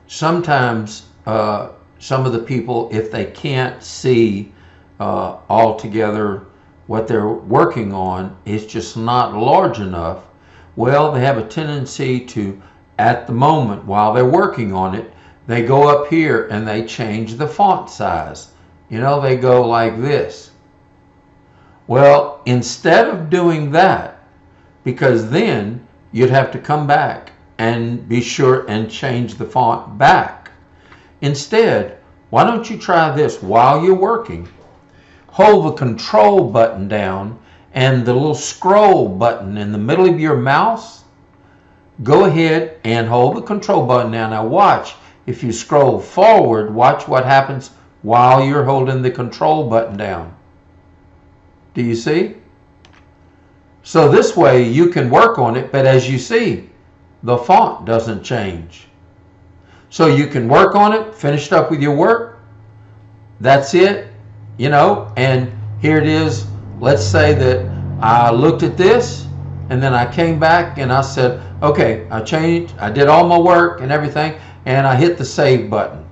sometimes some of the people, if they can't see altogether what they're working on, it's just not large enough. Well, they have a tendency to, at the moment while they're working on it, they go up here and they change the font size. You know, they go like this. Well, instead of doing that, because then you'd have to come back and be sure and change the font back. Instead, why don't you try this while you're working? Hold the Control button down and the little scroll button in the middle of your mouse. Go ahead and hold the Control button down. Now watch, if you scroll forward, watch what happens while you're holding the Control button down. Do you see? So this way you can work on it, but as you see, the font doesn't change. So you can work on it, finished up with your work. That's it, you know, and here it is. Let's say that I looked at this and then I came back and I said, okay, I changed, I did all my work and everything, and I hit the save button.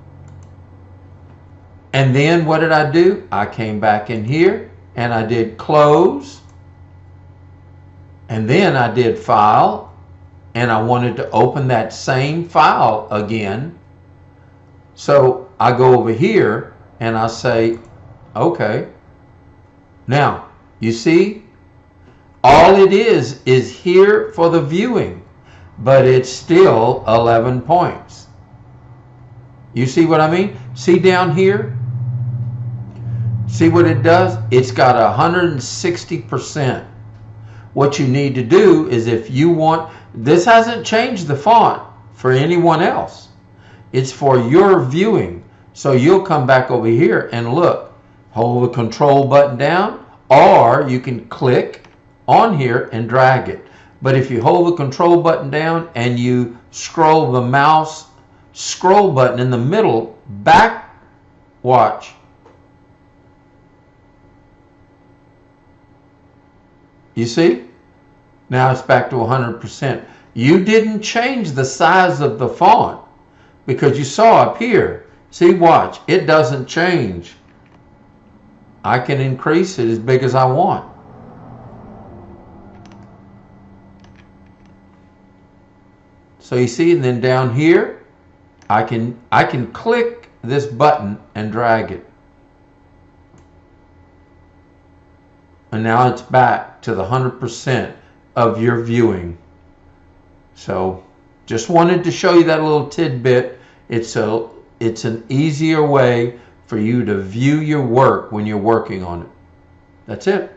And then what did I do? I came back in here and I did close, and then I did file, and I wanted to open that same file again. So I go over here and I say, okay. Now, you see, all it is here for the viewing, but it's still 11 points. You see what I mean? See down here? See what it does? It's got 160%. What you need to do is, if you want, this hasn't changed the font for anyone else. It's for your viewing. So you'll come back over here and look, hold the Control button down, or you can click on here and drag it. But if you hold the Control button down and you scroll the mouse scroll button in the middle back, watch. You see? Now it's back to 100%. You didn't change the size of the font because you saw up here. See, watch. It doesn't change. I can increase it as big as I want. So you see, and then down here, I can click this button and drag it. And now it's back to the 100% of your viewing. So just wanted to show you that little tidbit. It's an easier way for you to view your work when you're working on it. That's it.